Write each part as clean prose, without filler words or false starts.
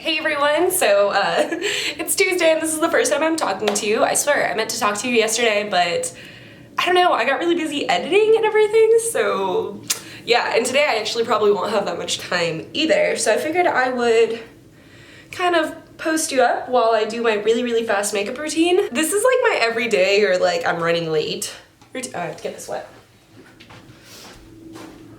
Hey everyone, so it's Tuesday and this is the first time I'm talking to you. I swear, I meant to talk to you yesterday, but I don't know, I got really busy editing and everything, so yeah, and today I actually probably won't have that much time either, so I figured I would kind of post you up while I do my really fast makeup routine. This is like my everyday or like I'm running late. I have to get this wet.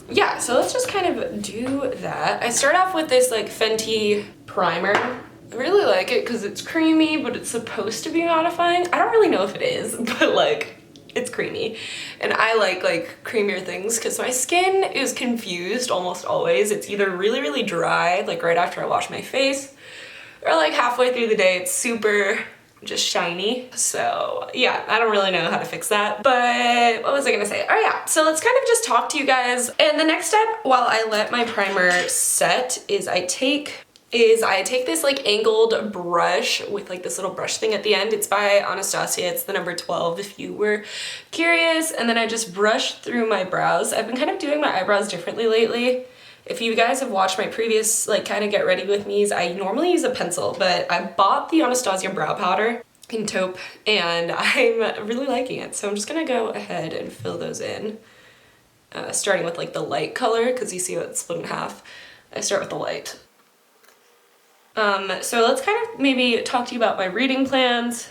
Yeah, so let's just kind of do that. I start off with this like Fenty primer. I really like it because it's creamy, but it's supposed to be mattifying. I don't really know if it is, but like, it's creamy. And I like creamier things because my skin is confused almost always. It's either really dry, like right after I wash my face, or like halfway through the day, it's super just shiny. So yeah, I don't really know how to fix that, but what was I gonna say? Oh yeah, so let's kind of just talk to you guys. And the next step while I let my primer set is I take this like angled brush with like this little brush thing at the end. It's by Anastasia, it's the number 12 if you were curious. And then I just brush through my brows. I've been kind of doing my eyebrows differently lately. If you guys have watched my previous like kind of get ready with me's, I normally use a pencil, but I bought the Anastasia brow powder in taupe and I'm really liking it. So I'm just gonna go ahead and fill those in, starting with like the light color, because you see how it's split in half. I start with the light. So let's kind of maybe talk to you about my reading plans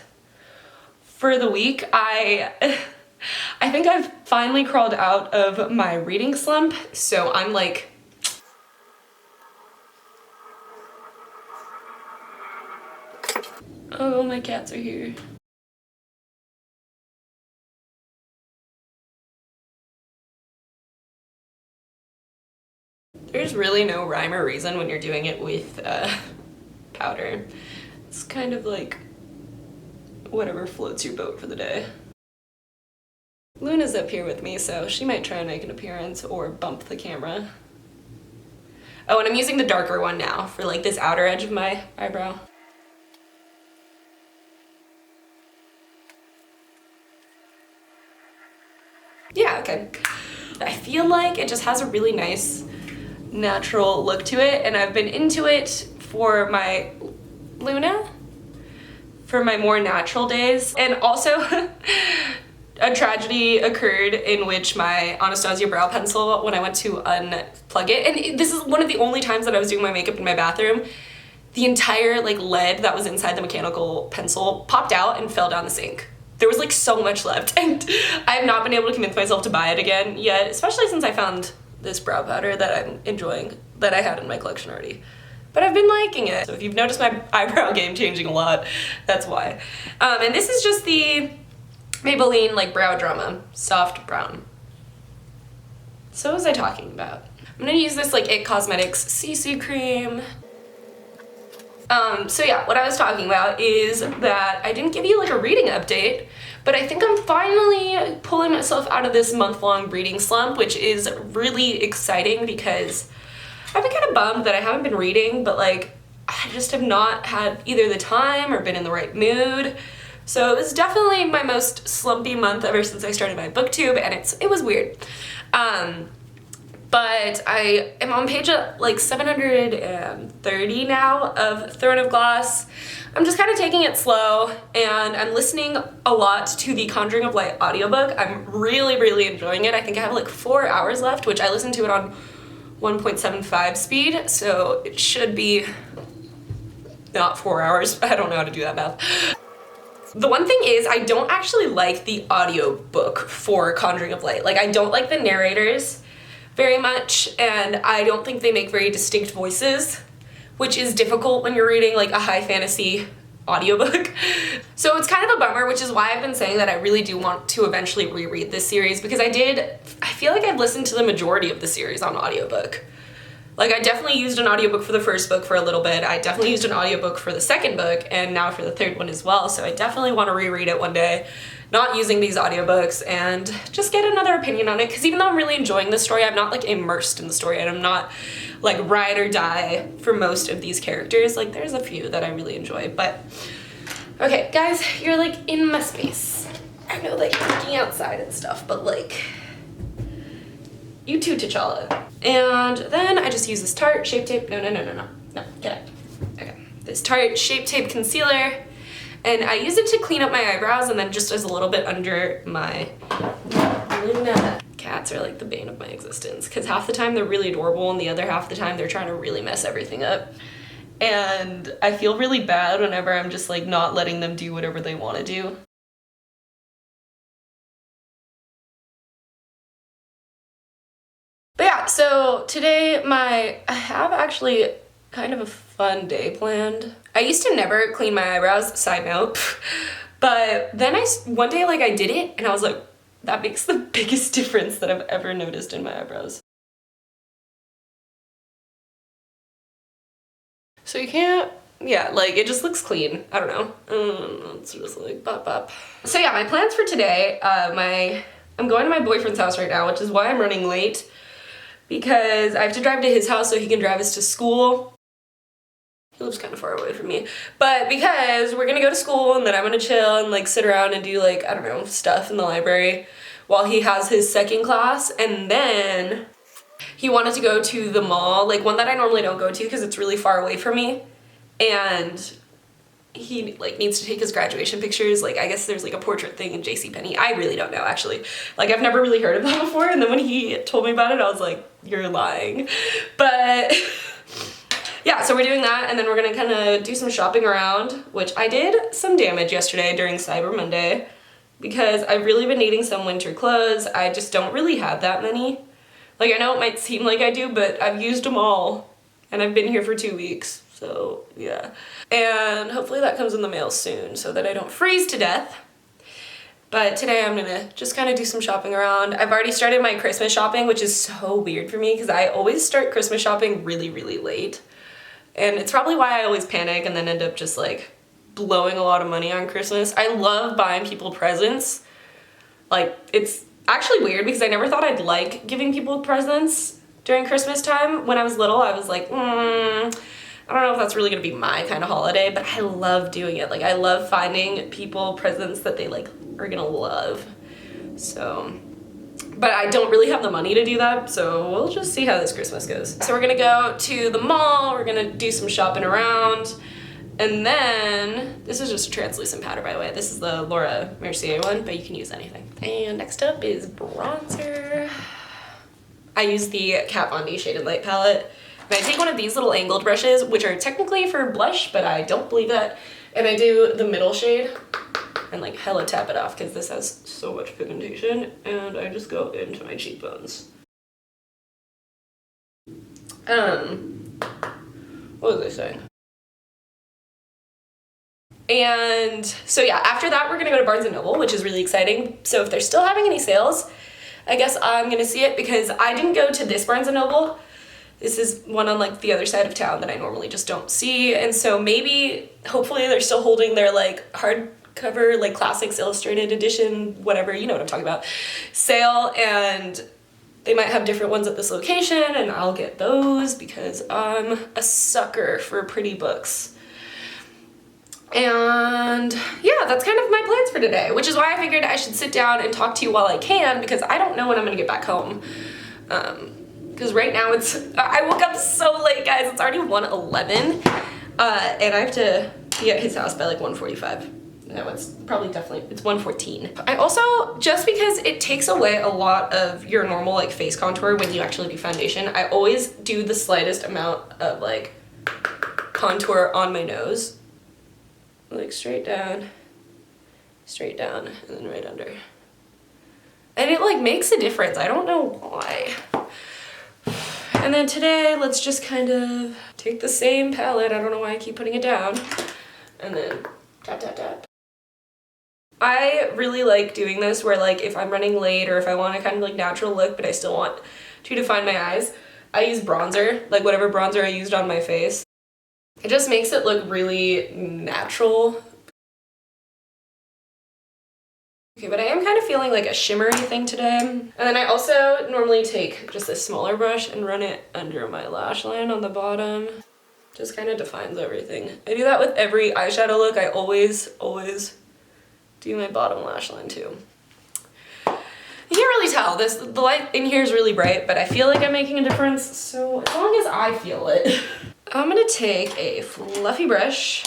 for the week. I think I've finally crawled out of my reading slump, so I'm like, oh, my cats are here. There's really no rhyme or reason when you're doing it with powder. It's kind of like whatever floats your boat for the day. Luna's up here with me, so she might try and make an appearance or bump the camera. Oh, and I'm using the darker one now for like this outer edge of my eyebrow. Yeah, okay. I feel like it just has a really nice natural look to it, and I've been into it for my for my more natural days. And also a tragedy occurred in which my Anastasia brow pencil, when I went to unplug it, and this is one of the only times that I was doing my makeup in my bathroom, the entire like lead that was inside the mechanical pencil popped out and fell down the sink. There was like so much left, and I have not been able to convince myself to buy it again yet, especially since I found this brow powder that I'm enjoying, that I had in my collection already. But I've been liking it. So if you've noticed my eyebrow game changing a lot, that's why. And this is just the Maybelline like Brow Drama Soft Brown. So what was I talking about? I'm gonna use this like IT Cosmetics CC cream. So yeah, what I was talking about is that I didn't give you like a reading update, but I think I'm finally pulling myself out of this month-long reading slump, which is really exciting because I've been kind of bummed that I haven't been reading, but like I just have not had either the time or been in the right mood. So it was definitely my most slumpy month ever since I started my booktube, and it was weird. But I am on page like 730 now of Throne of Glass. I'm just kind of taking it slow, and I'm listening a lot to the Conjuring of Light audiobook. I'm really enjoying it. I think I have like 4 hours left, which I listened to it on 1.75 speed, so it should be not 4 hours. I don't know how to do that math. The one thing is, I don't actually like the audiobook for Conjuring of Light. Like, I don't like the narrators very much, and I don't think they make very distinct voices, which is difficult when you're reading like a high fantasy audiobook. So it's kind of a bummer, which is why I've been saying that I really do want to eventually reread this series, because I feel like I've listened to the majority of the series on audiobook. Like, I definitely used an audiobook for the first book for a little bit, I definitely used an audiobook for the second book, and now for the third one as well, so I definitely want to reread it one day, not using these audiobooks, and just get another opinion on it, because even though I'm really enjoying the story, I'm not like immersed in the story, and I'm not like ride or die for most of these characters. Like, there's a few that I really enjoy, but okay, guys, you're like in my space. I know that you're looking outside and stuff, but like, you too, T'Challa. And then I just use this Tarte Shape Tape. No, get it. Okay. this Tarte Shape Tape Concealer, and I use it to clean up my eyebrows and then just as a little bit under my luna. Cats are like the bane of my existence because half the time they're really adorable and the other half the time they're trying to really mess everything up. And I feel really bad whenever I'm just like not letting them do whatever they want to do. But yeah, so today I have actually kind of a fun day planned. I used to never clean my eyebrows, side note, but then one day like I did it and I was like, that makes the biggest difference that I've ever noticed in my eyebrows. So you can't, yeah, like it just looks clean. I don't know. It's just like bop bop. So yeah, my plans for today, I'm going to my boyfriend's house right now, which is why I'm running late, because I have to drive to his house so he can drive us to school. He lives kind of far away from me, but because we're gonna go to school and then I'm gonna chill and like sit around and do like, I don't know, stuff in the library while he has his second class. And then he wanted to go to the mall, like one that I normally don't go to because it's really far away from me. And he like needs to take his graduation pictures. Like I guess there's like a portrait thing in JCPenney. I really don't know actually. Like I've never really heard of that before. And then when he told me about it, I was like, you're lying. But yeah, so we're doing that, and then we're gonna kind of do some shopping around, which I did some damage yesterday during Cyber Monday because I've really been needing some winter clothes. I just don't really have that many. Like I know it might seem like I do, but I've used them all, and I've been here for 2 weeks, so yeah. And hopefully that comes in the mail soon so that I don't freeze to death. But today I'm gonna just kind of do some shopping around. I've already started my Christmas shopping, which is so weird for me because I always start Christmas shopping really, really late. And it's probably why I always panic and then end up just like blowing a lot of money on Christmas. I love buying people presents. Like it's actually weird because I never thought I'd like giving people presents during Christmas time. When I was little, I was like, I don't know if that's really gonna be my kind of holiday, but I love doing it. Like I love finding people presents that they like are gonna love. So, but I don't really have the money to do that, so we'll just see how this Christmas goes. So we're gonna go to the mall, we're gonna do some shopping around, and then, this is just a translucent powder by the way, this is the Laura Mercier one, but you can use anything. And next up is bronzer. I use the Kat Von D Shaded Light palette, and I take one of these little angled brushes, which are technically for blush, but I don't believe that, and I do the middle shade, and like hella tap it off because this has so much pigmentation, and I just go into my cheekbones. What was I saying? And so yeah, after that we're gonna go to Barnes & Noble, which is really exciting. So if they're still having any sales, I guess I'm gonna see it because I didn't go to this Barnes & Noble. This is one on like the other side of town that I normally just don't see, and so maybe, hopefully they're still holding their like hardcover, like classics illustrated edition, whatever, you know what I'm talking about, sale, and they might have different ones at this location, and I'll get those because I'm a sucker for pretty books. And yeah, that's kind of my plans for today, which is why I figured I should sit down and talk to you while I can because I don't know when I'm gonna get back home. Because right now I woke up so late, guys. It's already 1:11, and I have to be at his house by like 1:45. No, it's probably definitely, it's 1:14. I also, just because it takes away a lot of your normal like face contour when you actually do foundation, I always do the slightest amount of like contour on my nose. Like straight down, and then right under. And it like makes a difference. I don't know why. And then today, let's just kind of take the same palette. I don't know why I keep putting it down. And then tap, tap, tap. I really like doing this where like if I'm running late or if I want a kind of like natural look but I still want to define my eyes, I use bronzer, like whatever bronzer I used on my face. It just makes it look really natural. Okay, but I am kind of feeling like a shimmery thing today. And then I also normally take just a smaller brush and run it under my lash line on the bottom. Just kind of defines everything. I do that with every eyeshadow look. I always do my bottom lash line too. You can't really tell. The light in here is really bright, but I feel like I'm making a difference, so as long as I feel it. I'm gonna take a fluffy brush,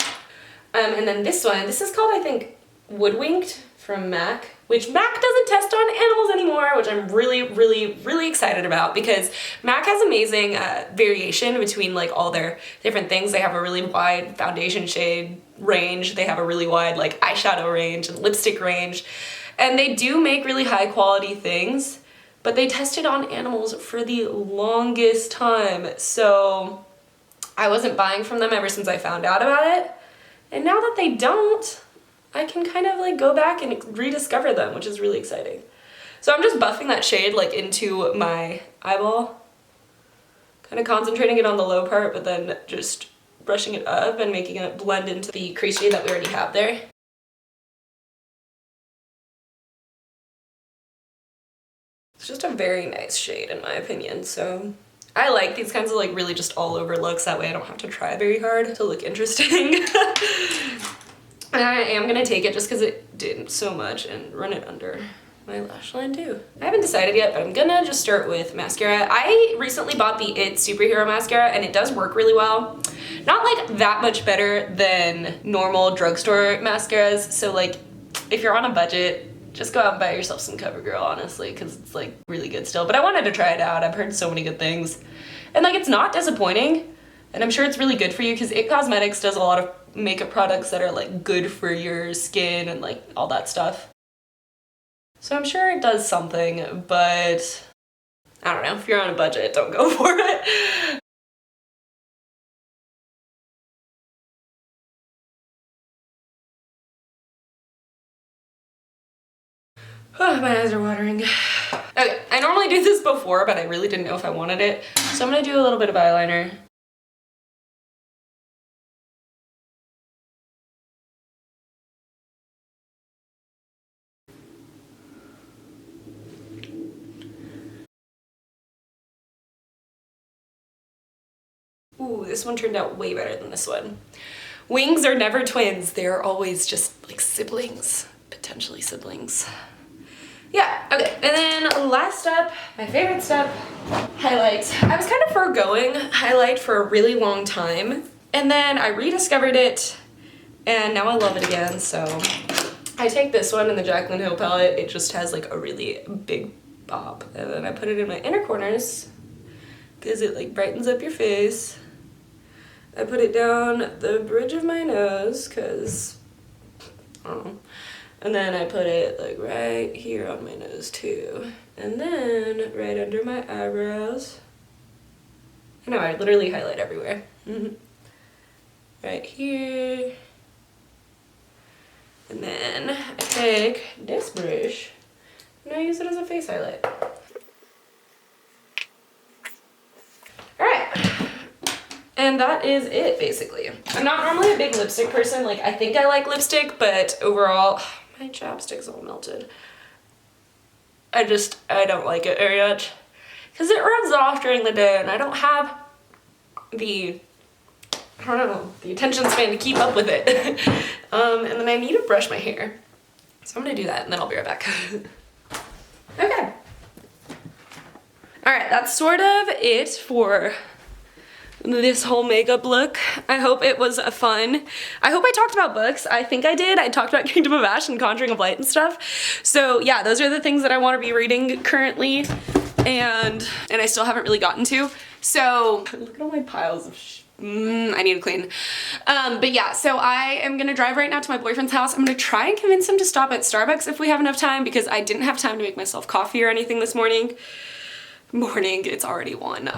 and then this one, this is called, I think, Woodwinked from MAC, which MAC doesn't test on animals anymore, which I'm really excited about, because MAC has amazing variation between like all their different things. They have a really wide foundation shade range, they have a really wide like eyeshadow range and lipstick range, and they do make really high quality things, but they tested on animals for the longest time, so I wasn't buying from them ever since I found out about it, and now that they don't, I can kind of like go back and rediscover them, which is really exciting. So I'm just buffing that shade like into my eyeball, kind of concentrating it on the low part, but then just brushing it up and making it blend into the crease shade that we already have there. It's just a very nice shade in my opinion, so I like these kinds of like really just all over looks, that way I don't have to try very hard to look interesting. And I am gonna take it just because it did so much and run it under my lash line too. I haven't decided yet, but I'm gonna just start with mascara. I recently bought the It Superhero Mascara and it does work really well. Not like that much better than normal drugstore mascaras, so like if you're on a budget, just go out and buy yourself some CoverGirl, honestly, because it's like really good still. But I wanted to try it out. I've heard so many good things. And like it's not disappointing, and I'm sure it's really good for you because It Cosmetics does a lot of makeup products that are like good for your skin and like all that stuff. So I'm sure it does something, but I don't know, if you're on a budget, don't go for it. Oh, my eyes are watering. Okay, I normally do this before, but I really didn't know if I wanted it. So I'm gonna do a little bit of eyeliner. Ooh, this one turned out way better than this one. Wings are never twins, they're always just like siblings, potentially siblings. Yeah, okay, and then last step, my favorite step, highlight. I was kind of foregoing highlight for a really long time, and then I rediscovered it, and now I love it again, so I take this one in the Jaclyn Hill palette. It just has like a really big bob, and then I put it in my inner corners because it like brightens up your face. I put it down the bridge of my nose because, I don't know. And then I put it like right here on my nose too. And then right under my eyebrows. I know, I literally highlight everywhere. Right here. And then I take this brush and I use it as a face highlight. And that is it, basically. I'm not normally a big lipstick person. Like, I think I like lipstick, but overall, my chapstick's all melted. I don't like it very much. Because it runs off during the day, and I don't have the, I don't know, the attention span to keep up with it. And then I need to brush my hair. So I'm gonna do that, and then I'll be right back. Okay. Alright, that's sort of it for this whole makeup look. I hope it was fun. I hope I talked about books. I think I did. I talked about Kingdom of Ash and Conjuring of Light and stuff. So yeah, those are the things that I want to be reading currently, and I still haven't really gotten to. So look at all my piles of I need to clean. But yeah, so I am gonna drive right now to my boyfriend's house. I'm gonna try and convince him to stop at Starbucks if we have enough time, because I didn't have time to make myself coffee or anything this morning. It's already 1.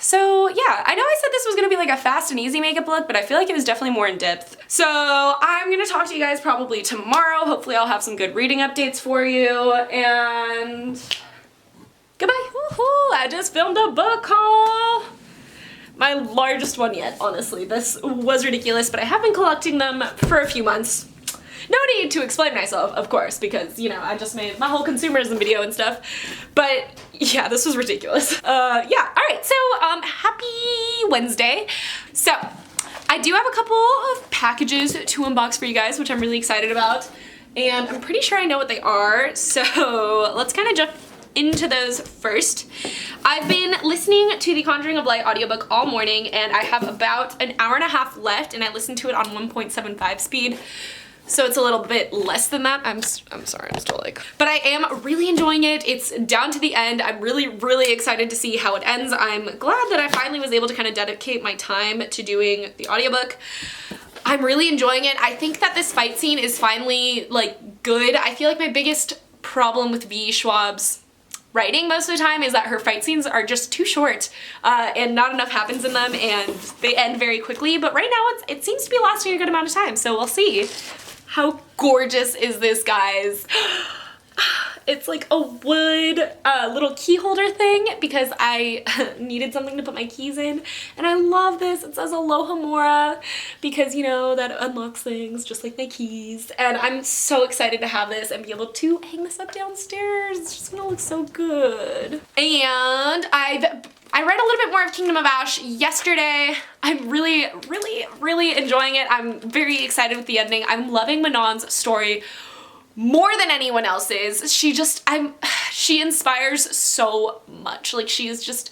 So yeah, I know I said this was gonna be like a fast and easy makeup look, but I feel like it was definitely more in depth. So I'm gonna talk to you guys probably tomorrow. Hopefully I'll have some good reading updates for you, and goodbye. Woohoo! I just filmed a book haul. My largest one yet, honestly. This was ridiculous, but I have been collecting them for a few months. No need to explain myself, of course, because, you know, I just made my whole consumerism video and stuff. But yeah, this was ridiculous. Yeah, alright, so happy Wednesday. So I do have a couple of packages to unbox for you guys, which I'm really excited about. And I'm pretty sure I know what they are, so let's kind of jump into those first. I've been listening to the Conjuring of Light audiobook all morning, and I have about an hour and a half left, and I listened to it on 1.75 speed. So it's a little bit less than that. I'm sorry, I'm still like, but I am really enjoying it. It's down to the end. I'm really, really excited to see how it ends. I'm glad that I finally was able to kind of dedicate my time to doing the audiobook. I'm really enjoying it. I think that this fight scene is finally like good. I feel like my biggest problem with V. Schwab's writing most of the time is that her fight scenes are just too short and not enough happens in them, and they end very quickly. But right now it seems to be lasting a good amount of time, so we'll see. How gorgeous is this, guys? It's like a wood little key holder thing because I needed something to put my keys in, and I love this. It says Aloha Mora because, you know, that unlocks things just like my keys, and I'm so excited to have this and be able to hang this up downstairs. It's just gonna look so good. And I read a little bit more of Kingdom of Ash yesterday. I'm really, really, really enjoying it. I'm very excited with the ending. I'm loving Manon's story more than anyone else's. She inspires so much. Like, she is just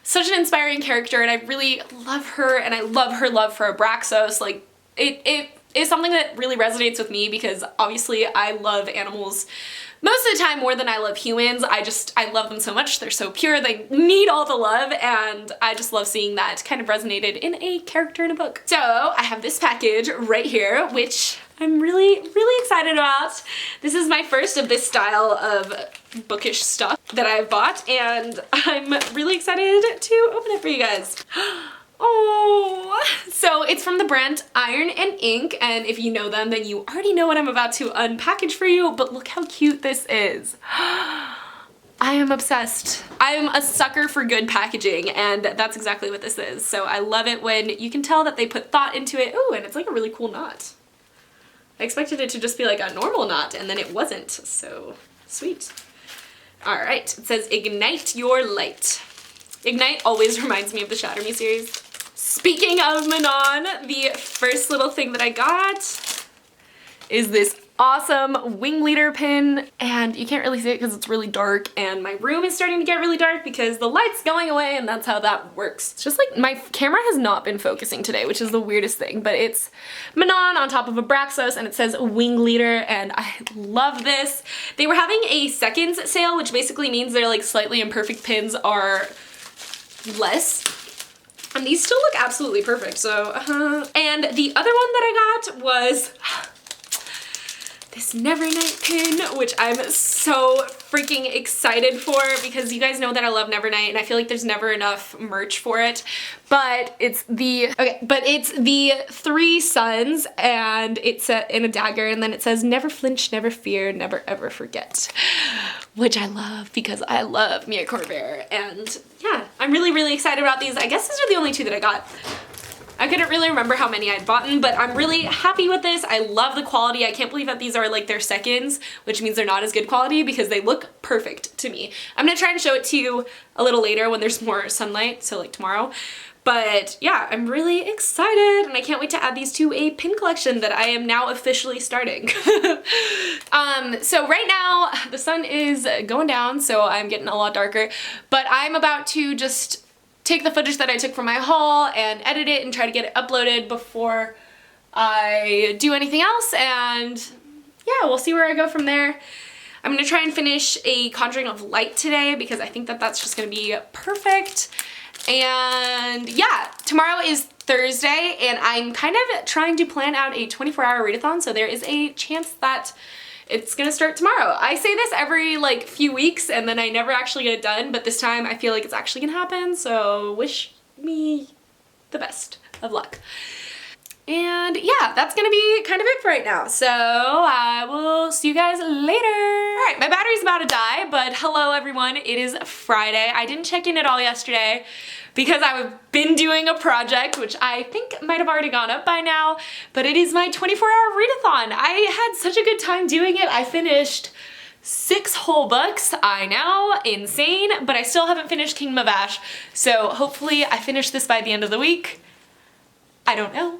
such an inspiring character, and I really love her, and I love her love for Abraxos. Like, it is something that really resonates with me because obviously I love animals most of the time more than I love humans. I love them so much. They're so pure. They need all the love, and I just love seeing that kind of resonated in a character in a book. So I have this package right here, which I'm really, really excited about. This is my first of this style of bookish stuff that I've bought, and I'm really excited to open it for you guys. Oh, so it's from the brand Iron and Ink, and if you know them, then you already know what I'm about to unpackage for you, but look how cute this is. I am obsessed. I'm a sucker for good packaging, and that's exactly what this is. So I love it when you can tell that they put thought into it. Ooh, and it's like a really cool knot. I expected it to just be like a normal knot, and then it wasn't, so sweet. All right, it says Ignite Your Light. Ignite always reminds me of the Shatter Me series. Speaking of Manon, the first little thing that I got is this awesome wing leader pin, and you can't really see it because it's really dark, and my room is starting to get really dark because the light's going away, and that's how that works. It's just like my camera has not been focusing today, which is the weirdest thing, but it's Manon on top of Abraxos, and it says wing leader, and I love this. They were having a seconds sale, which basically means their like slightly imperfect pins are less. And these still look absolutely perfect, so, And the other one that I got was this Nevernight pin, which I'm so freaking excited for because you guys know that I love Nevernight, and I feel like there's never enough merch for it. But it's the three suns, and it's in a dagger, and then it says never flinch, never fear, never ever forget, which I love because I love Mia Corvair. And yeah, I'm really, really excited about these. I guess these are the only two that I got. I couldn't really remember how many I'd bought, but I'm really happy with this. I love the quality. I can't believe that these are like their seconds, which means they're not as good quality because they look perfect to me. I'm gonna try and show it to you a little later when there's more sunlight, so like tomorrow. But yeah, I'm really excited, and I can't wait to add these to a pin collection that I am now officially starting. So right now the sun is going down, so I'm getting a lot darker, but I'm about to just take the footage that I took from my haul and edit it and try to get it uploaded before I do anything else, and yeah, we'll see where I go from there. I'm gonna try and finish a Conjuring of Light today because I think that that's just gonna be perfect. And yeah, tomorrow is Thursday, and I'm kind of trying to plan out a 24-hour readathon, so there is a chance that it's gonna start tomorrow. I say this every like few weeks and then I never actually get it done, but this time I feel like it's actually gonna happen, so wish me the best of luck. And yeah, that's gonna be kind of it for right now, so I will see you guys later. All right, my battery's about to die, but hello everyone, it is Friday. I didn't check in at all yesterday because I've been doing a project, which I think might have already gone up by now, but it is my 24-hour readathon. I had such a good time doing it. I finished 6 whole books. I know, insane, but I still haven't finished Kingdom of Ash, so hopefully I finish this by the end of the week. I don't know.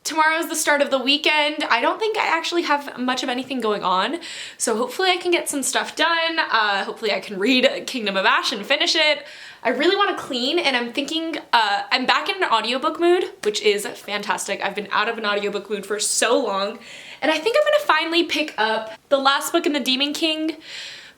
Tomorrow's the start of the weekend. I don't think I actually have much of anything going on, so hopefully I can get some stuff done. Hopefully I can read Kingdom of Ash and finish it. I really want to clean, and I'm thinking, I'm back in an audiobook mood, which is fantastic. I've been out of an audiobook mood for so long, and I think I'm gonna finally pick up the last book in the Demon King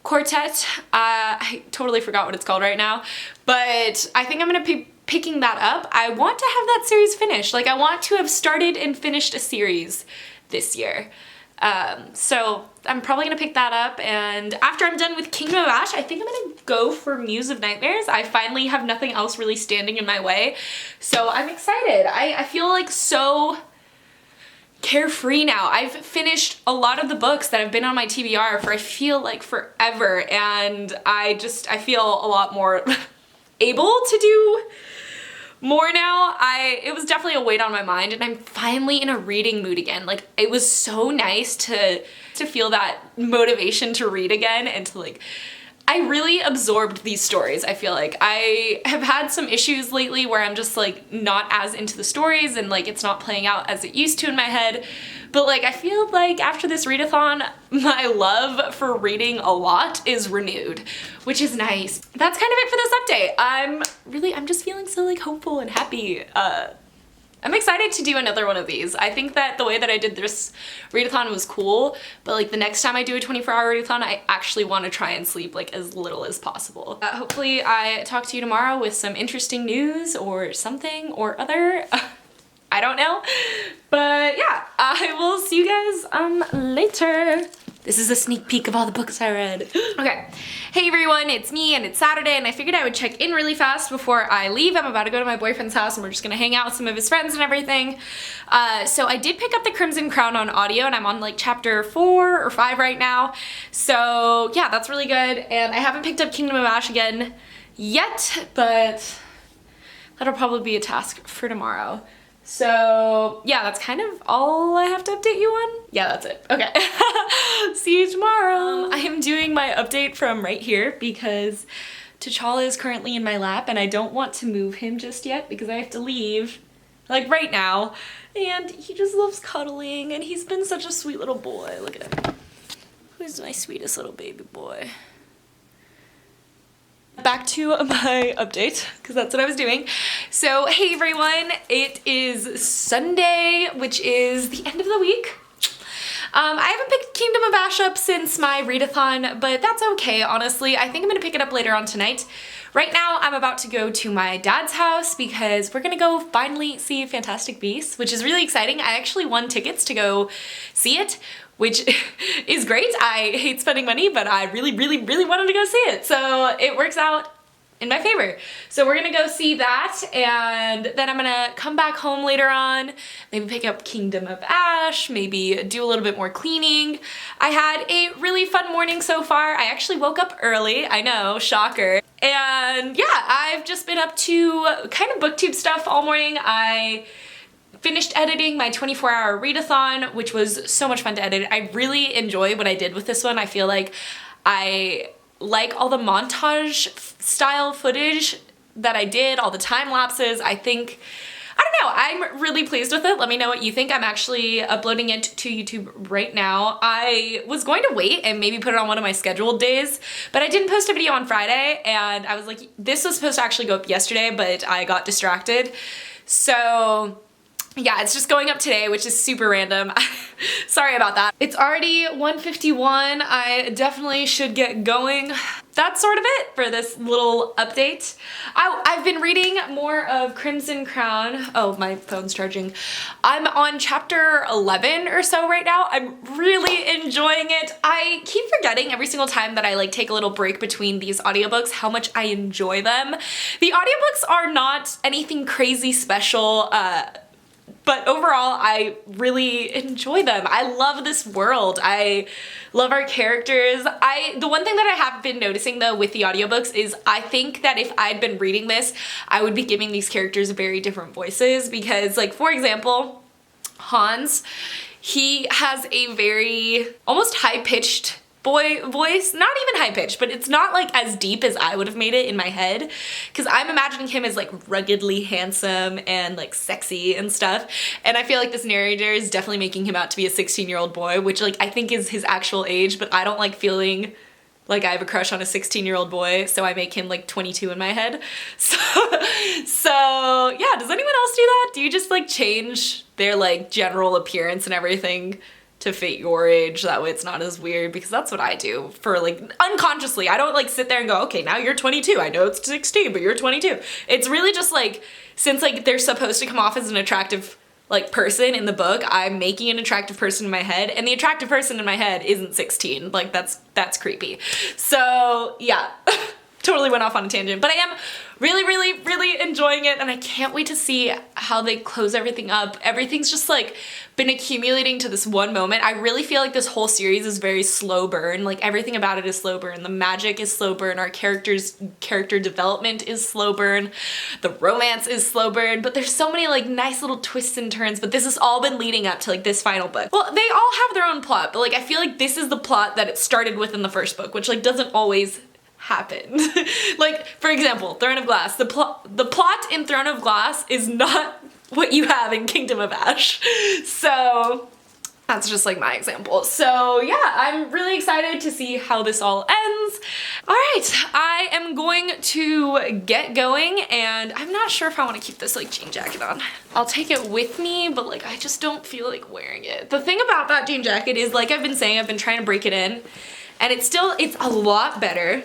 quartet. I totally forgot what it's called right now, but I think I'm gonna be picking that up. I want to have that series finished. Like, I want to have started and finished a series this year. So I'm probably gonna pick that up, and after I'm done with Kingdom of Ash, I think I'm gonna go for Muse of Nightmares. I finally have nothing else really standing in my way, so I'm excited. I feel like so carefree now. I've finished a lot of the books that have been on my TBR for, I feel like, forever, and I feel a lot more able to do more now. It was definitely a weight on my mind, and I'm finally in a reading mood again. Like, it was so nice to feel that motivation to read again, and to like, I really absorbed these stories. I feel like I have had some issues lately where I'm just like not as into the stories, and like it's not playing out as it used to in my head. But like, I feel like after this readathon, my love for reading a lot is renewed, which is nice. That's kind of it for this update. I'm just feeling so like hopeful and happy. I'm excited to do another one of these. I think that the way that I did this readathon was cool, but like the next time I do a 24-hour readathon, I actually want to try and sleep like as little as possible. Hopefully I talk to you tomorrow with some interesting news or something or other. I don't know, but yeah, I will see you guys later. This is a sneak peek of all the books I read. Okay, hey everyone, it's me, and it's Saturday, and I figured I would check in really fast before I leave. I'm about to go to my boyfriend's house, and we're just gonna hang out with some of his friends and everything. So I did pick up the Crimson Crown on audio, and I'm on like chapter 4 or 5 right now. So yeah, that's really good, and I haven't picked up Kingdom of Ash again yet, but that'll probably be a task for tomorrow. So yeah, that's kind of all I have to update you on. Yeah, that's it. Okay. See you tomorrow. I am doing my update from right here because T'Challa is currently in my lap, and I don't want to move him just yet because I have to leave like right now. And he just loves cuddling, and he's been such a sweet little boy. Look at him. Who's my sweetest little baby boy? Back to my update, because that's what I was doing. So hey everyone, it is Sunday, which is the end of the week. I haven't picked Kingdom of Ash up since my readathon, but that's okay, honestly. I think I'm gonna pick it up later on tonight. Right now, I'm about to go to my dad's house because we're gonna go finally see Fantastic Beasts, which is really exciting. I actually won tickets to go see it, which is great. I hate spending money, but I really wanted to go see it. So it works out in my favor. So we're gonna go see that, and then I'm gonna come back home later on, maybe pick up Kingdom of Ash, maybe do a little bit more cleaning. I had a really fun morning so far. I actually woke up early, I know, shocker. And yeah, I've just been up to kind of booktube stuff all morning. I finished editing my 24-hour readathon, which was so much fun to edit. I really enjoy what I did with this one. I feel like I like all the montage style footage that I did, all the time lapses. I don't know, I'm really pleased with it. Let me know what you think. I'm actually uploading it to YouTube right now. I was going to wait and maybe put it on one of my scheduled days, but I didn't post a video on Friday, and I was like, this was supposed to actually go up yesterday, but I got distracted. So yeah, it's just going up today, which is super random. Sorry about that. It's already 1:51. I definitely should get going. That's sort of it for this little update. I've been reading more of Crimson Crown. Oh, my phone's charging. I'm on chapter 11 or so right now. I'm really enjoying it. I keep forgetting every single time that I like take a little break between these audiobooks how much I enjoy them. The audiobooks are not anything crazy special, but overall, I really enjoy them. I love this world. I love our characters. The one thing that I have been noticing though with the audiobooks is I think that if I'd been reading this, I would be giving these characters very different voices, because like, for example, Hans, he has a very almost high-pitched boy voice, not even high pitched, but it's not like as deep as I would have made it in my head, because I'm imagining him as like ruggedly handsome and like sexy and stuff, and I feel like this narrator is definitely making him out to be a 16-year-old boy, which like I think is his actual age, but I don't like feeling like I have a crush on a 16-year-old boy, so I make him like 22 in my head. So yeah, does anyone else do that? Do you just like change their like general appearance and everything to fit your age? That way it's not as weird, because that's what I do for like unconsciously. I don't like sit there and go, okay, now you're 22. I know it's 16, but you're 22. It's really just like, since like they're supposed to come off as an attractive like person in the book, I'm making an attractive person in my head, and the attractive person in my head isn't 16. Like that's creepy. So yeah, totally went off on a tangent, but I am really enjoying it, and I can't wait to see how they close everything up. Everything's just like been accumulating to this one moment. I really feel like this whole series is very slow burn. Like everything about it is slow burn. The magic is slow burn. Our character development is slow burn. The romance is slow burn, but there's so many like nice little twists and turns, but this has all been leading up to like this final book. Well, they all have their own plot, but like I feel like this is the plot that it started with in the first book, which like doesn't always happen. Like, for example, Throne of Glass. The plot in Throne of Glass is not what you have in Kingdom of Ash. So that's just like my example. So yeah, I'm really excited to see how this all ends. All right, I am going to get going, and I'm not sure if I want to keep this like jean jacket on. I'll take it with me, but like I just don't feel like wearing it. The thing about that jean jacket is, like I've been saying, I've been trying to break it in, and it's a lot better.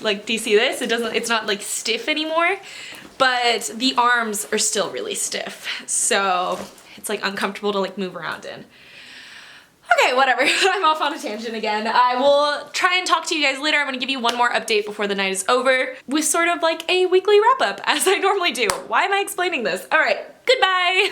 Like, do you see this? It's not like stiff anymore, but the arms are still really stiff. So it's like uncomfortable to like move around in. Okay, whatever. I'm off on a tangent again. I will try and talk to you guys later. I'm gonna give you one more update before the night is over with sort of like a weekly wrap up, as I normally do. Why am I explaining this? All right, goodbye.